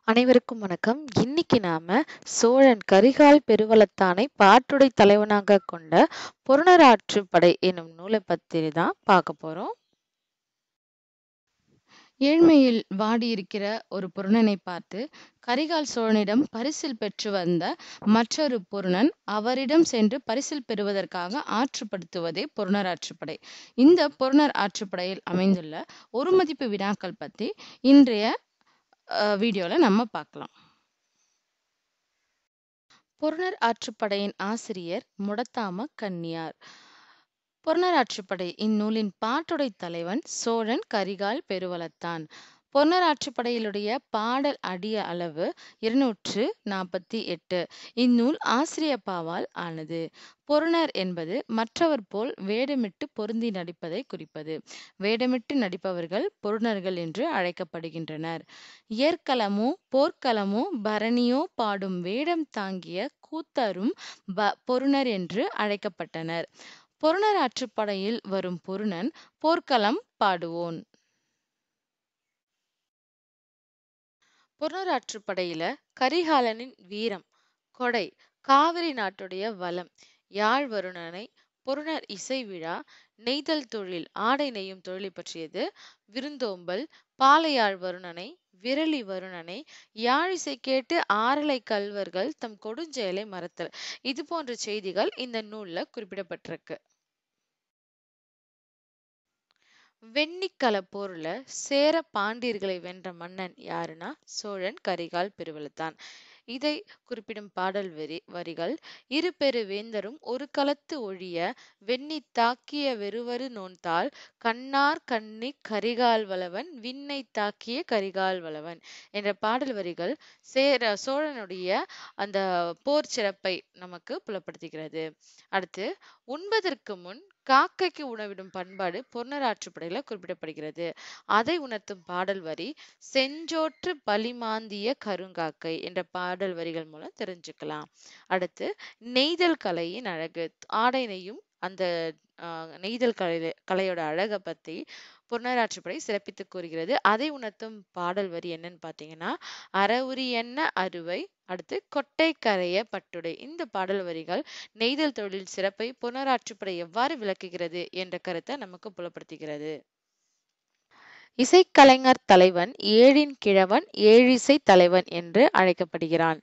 அனைவருக்கும் வணக்கம். இன்னைக்கு நாம சோழன் கரிகால் பெருவளத்தானை பாட்டுடை தலைவனாக கொண்ட பொருணராற்றுப்படை என்னும் நூலை பத்தி தான் பார்க்க போறோம். ஏழ்மையில் வாடியிருக்கிற ஒரு பொருணனை பார்த்து கரிகால் சோழனிடம் பரிசில் பெற்று வந்த மற்றொரு பொருணன் அவரிடம் சென்று பரிசில் பெறுவதற்காக ஆற்றுப்படுத்துவதே பொருணர் ஆற்றுப்படை. இந்த பொருணர் ஆற்றுப்படையில் அமைந்துள்ள ஒரு மதிப்பு வினாக்கள் பத்தி இன்றைய வீடியோல நம்ம பார்க்கலாம். பொருணர் ஆற்றுப்படையின் ஆசிரியர் முடத்தாம கண்ணியார். பொருணர் ஆற்றுப்படை இந்நூலின் பாட்டுடை தலைவன் சோழன் கரிகால் பெருவளத்தான். பொருணர் ஆற்றுப்படையிலுடைய பாடல் அடிய அளவு 248. இந்நூல் ஆசிரியப்பாவால் ஆனது. பொருணர் என்பது மற்றவர் போல் வேடமிட்டு பொருந்தி நடிப்பதை குறிப்பது. வேடமிட்டு நடிப்பவர்கள் பொருணர்கள் என்று அழைக்கப்படுகின்றனர். ஏற்களமோ போர்க்களமோ பரணியோ பாடும் வேடம் தாங்கிய கூத்தரும் பொருணர் என்று அழைக்கப்பட்டனர். பொருணர் ஆற்றுப்படையில் வரும் பொருணன் போர்க்களம் பாடுவோன். பொருணர் ஆற்றுப்படையில கரிகாலனின் வீரம், கொடை, காவிரி நாட்டுடைய வளம், யாழ் வருணனை, பொருணர் இசை விழா, நெய்தல் தொழில், ஆடை நெய்யும் தொழிலை பற்றியது, விருந்தோம்பல், பாலையாழ் வருணனை, விரலி வருணனை, யாழிசை கேட்டு ஆரலை கல்வர்கள் தம் கொடுஞ்செயலை மறத்தல், இது போன்ற செய்திகள் இந்த நூல்ல குறிப்பிடப்பட்டிருக்கு. வெண்ணிக்கல போர்ல சேர பாண்டியர்களை வென்ற மன்னன் யாருன்னா சோழன் கரிகால் பெருவளத்தான். இதை குறிப்பிடும் பாடல் வரிகள்: இரு பெரு வேந்தரும் ஒரு களத்து ஒழிய வெண்ணி தாக்கிய வெறுவரு நோன்தாள் கண்ணார் கண்ணி கரிகால் வளவன் விண்ணை தாக்கிய கரிகால் வளவன் என்ற பாடல் வரிகள் சோழனுடைய அந்த போர் சிறப்பை நமக்கு புலப்படுத்துகிறது. அடுத்து, உண்பதற்கு முன் காக்கைக்கு உணவிடும் பண்பாடு பொருணர் ஆற்றுப்படையில குறிப்பிடப்படுகிறது. அதை உணர்த்தும் பாடல் வரி: செஞ்சோற்று பழிமாந்திய கருங்காக்கை என்ற பாடல் வரிகள் மூலம் தெரிஞ்சுக்கலாம். அடுத்து, நெய்தல் கலையின் அழகு, ஆடை நெய்யும் அந்த நெய்தல் கலையோட அழகை பத்தி பொருணர் ஆற்றுப்படை சிறப்பித்து கூறுகிறது. அதை உணர்த்தும் பாடல் வரி என்னன்னு பாத்தீங்கன்னா, அறவுரி என்ன அறுவை, அடுத்து கொட்டை கரைய பட்டுடை. இந்த பாடல் வரிகள் நெய்தல் தொழில் சிறப்பை பொருணர் ஆற்றுப்படை எவ்வாறு விளக்குகிறது என்ற கருத்தை நமக்கு புலப்படுத்துகிறது. இசைக்கலைஞர் தலைவன் ஏழின் கிழவன் ஏழிசை தலைவன் என்று அழைக்கப்படுகிறான்.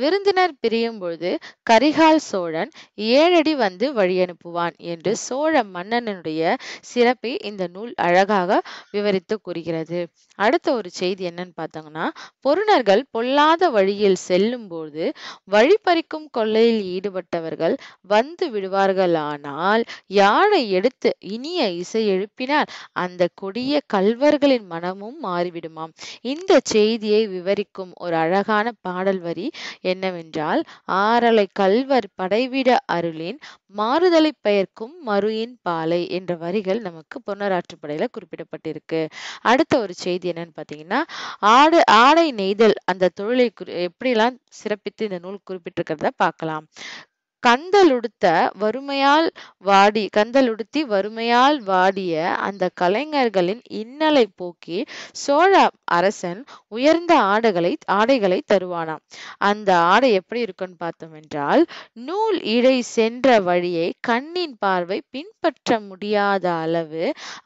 விருந்தினர் பிரியும் பொழுது கரிகால் சோழன் 7 அடி வந்து வழி அனுப்புவான் என்று சோழ மன்னனுடைய சிறப்பை இந்த நூல் அழகாக விவரித்து கூறுகிறது. அடுத்த ஒரு செய்தி என்னன்னு பார்த்தோம்னா, பொருணர்கள் பொல்லாத வழியில் செல்லும் போது வழிபறிக்கும் கொள்ளையில் ஈடுபட்டவர்கள் வந்து விடுவார்களானால் யாழை எடுத்து இனிய இசை எழுப்பினால் அந்த கொடிய கள்வர்களின் மனமும் மாறிவிடுமாம். இந்த செய்தியை விவரிக்கும் ஒரு அழகான பாடல் வரி என்னவென்றால், ஆரலை கள்வர் படைவிட அருளின் மாறுதலை பெயர்க்கும் மருயின் பாலை என்ற வரிகள் நமக்கு பொருணர் ஆற்றுப்படையில குறிப்பிடப்பட்டிருக்கு. அடுத்த ஒரு செய்தி என்னன்னு பாத்தீங்கன்னா, ஆடை நெய்தல் அந்த தொழிலை எப்படிலாம் சிறப்பித்து இந்த நூல் குறிப்பிட்டிருக்கிறத பார்க்கலாம். கந்தலுடுத்தி வறுமையால் வாடிய அந்த கலைஞர்களின் இன்னலை போக்கி சோழ அரசன் உயர்ந்த ஆடைகளை தருவானாம். அந்த ஆடை எப்படி இருக்குன்னு பார்த்தோம் என்றால், நூல் இடை சென்ற வழியை கண்ணின் பார்வை பின்பற்ற முடியாத அளவு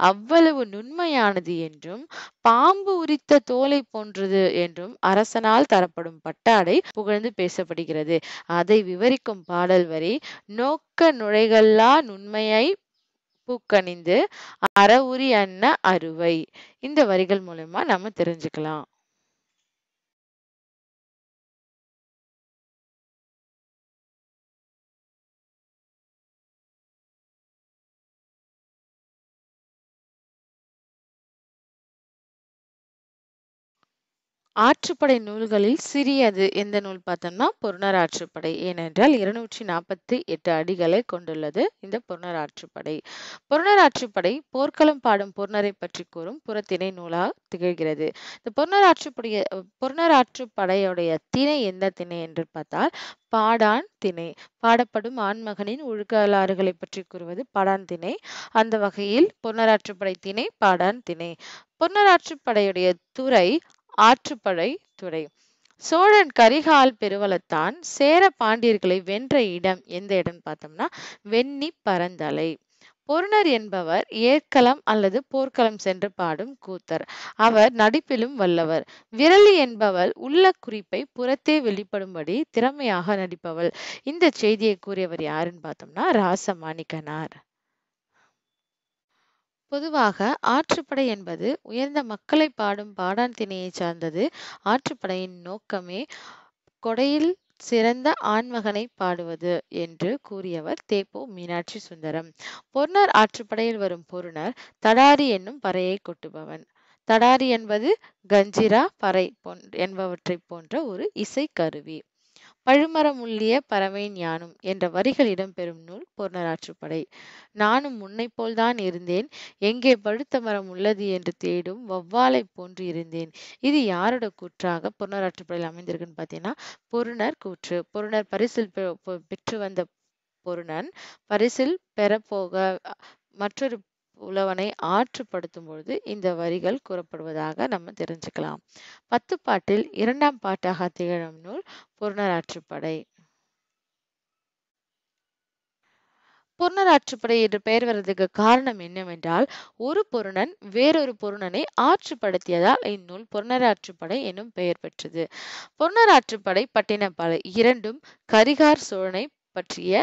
அவ்வளவு நுண்மையானது என்றும் பாம்பு உரித்த தோலை போன்றது என்றும் அரசனால் தரப்படும் பட்டாடை புகழ்ந்து பேசப்படுகிறது. அதை விவரிக்கும் பாடல் வரி: நோக்க நுழைகல்லா நுண்மையை பூக்கணிந்து அறவுரி அன்ன அறுவை. இந்த வரிகள் மூலமா நம்ம தெரிஞ்சுக்கலாம். ஆற்றுப்படை நூல்களில் சிறியது எந்த நூல் பார்த்தோம்னா பொருணர் ஆற்றுப்படை. ஏனென்றால் 248 அடிகளை கொண்டுள்ளது இந்த பொருணர் ஆற்றுப்படை. பொருணர் ஆற்றுப்படை போர்க்களம் பாடும் பொருணரை பற்றி கூறும் புறத்திணை நூலாக திகழ்கிறது. இந்த பொருணர் ஆற்றுப்படையுடைய திணை எந்த திணை என்று பார்த்தால் பாடான் திணை. பாடப்படும் ஆண்மகனின் ஒழுகலாறுகளை பற்றி கூறுவது பாடான் திணை. அந்த வகையில் பொருணர் ஆற்றுப்படை திணை பாடான் திணை. பொருணர் ஆற்றுப்படையுடைய துறை ஆற்றுப்படை துறை. சோழன் கரிகால் பெருவளத்தான் சேர பாண்டியர்களை வென்ற இடம் எந்த இடம் பார்த்தோம்னா வெண்ணி பரந்தலை. பொருணர் என்பவர் ஏற்களம் அல்லது போர்க்களம் சென்று பாடும் கூத்தர். அவர் நடிப்பிலும் வல்லவர். விரலி என்பவள் உள்ள குறிப்பை புறத்தே வெளிப்படும்படி திறமையாக நடிப்பவள். இந்த செய்தியை கூறியவர் யாருன்னு பார்த்தோம்னா ராசமாணிக்கனார். பொதுவாக ஆற்றுப்படை என்பது உயர்ந்த மக்களை பாடும் பாடான் திணையை சார்ந்தது. ஆற்றுப்படையின் நோக்கமே கொடையில் சிறந்த ஆண்மகனை பாடுவது என்று கூறியவர் தேப்போ மீனாட்சி சுந்தரம். பொருணர் ஆற்றுப்படையில் வரும் பொருணர் தடாரி என்னும் பறையை கொட்டுபவன். தடாரி என்பது கஞ்சிரா பறை என்பவற்றை போன்ற ஒரு இசை கருவி. பழுமரம் உள்ளிய பறவை ஞானும் என்ற வரிகள் இடம்பெறும் நூல் பொருணராற்றுப்படை. நானும் முன்னை போல்தான் இருந்தேன், எங்கே பழுத்த மரம் உள்ளது என்று தேடும் வௌவாலை போன்று இருந்தேன். இது யாரோட கூற்றாக பொருணராற்றுப்படையில் அமைந்திருக்குன்னு பார்த்தீங்கன்னா பொருணர் கூற்று. பொருணர் பரிசில் பெற்று வந்த பொருணன் பரிசில் பெறப்போக மற்றொரு உழவனை ஆற்றுப்படுத்தும் பொழுது இந்த வரிகள் கூறப்படுவதாக நம்ம தெரிஞ்சுக்கலாம். 10 பாட்டில் 2ஆம் பாட்டாக திகழும் நூல் பொருணராற்றுப்படை. பொருணராற்றுப்படை என்று பெயர் வர்றதுக்கு காரணம் என்னவென்றால் ஒரு பொருணன் வேறொரு பொருணனை ஆற்றுப்படுத்தியதால் இந்நூல் பொருணராற்றுப்படை எனும் பெயர் பெற்றது. பொருணராற்றுப்படை பட்டினப்பாலை இரண்டும் கரிகார் சோழனை பற்றிய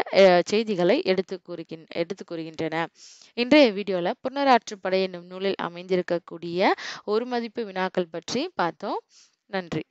செய்திகளை எடுத்து கூறுகின்றன. இன்றைய வீடியோல பொருணராற்றுப்படை என்னும் நூலில் அமைந்திருக்கக்கூடிய ஒரு மதிப்பு வினாக்கள் பற்றி பார்த்தோம். நன்றி.